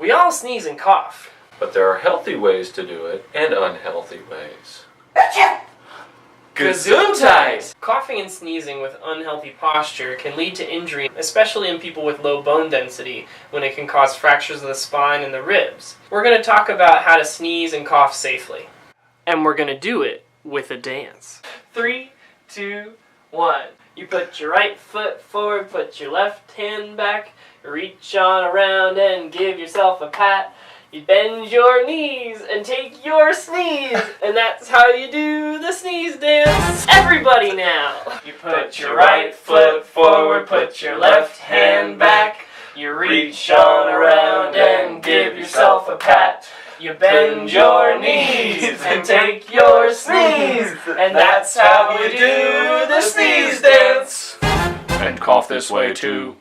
We all sneeze and cough. But there are healthy ways to do it and unhealthy ways. Gesundheit! Coughing and sneezing with unhealthy posture can lead to injury, especially in people with low bone density, when it can cause fractures of the spine and the ribs. We're going to talk about how to sneeze and cough safely. And we're going to do it with a dance. 3, 2, 1. You put your right foot forward, put your left hand back, reach on around and give yourself a pat. You bend your knees and take your sneeze, and that's how you do the sneeze dance. Everybody now! You put your right foot forward, put your left hand back, you reach on around and give yourself a pat. You bend your knees and take your sneeze, and that's how you do the sneeze dance. And cough this way too.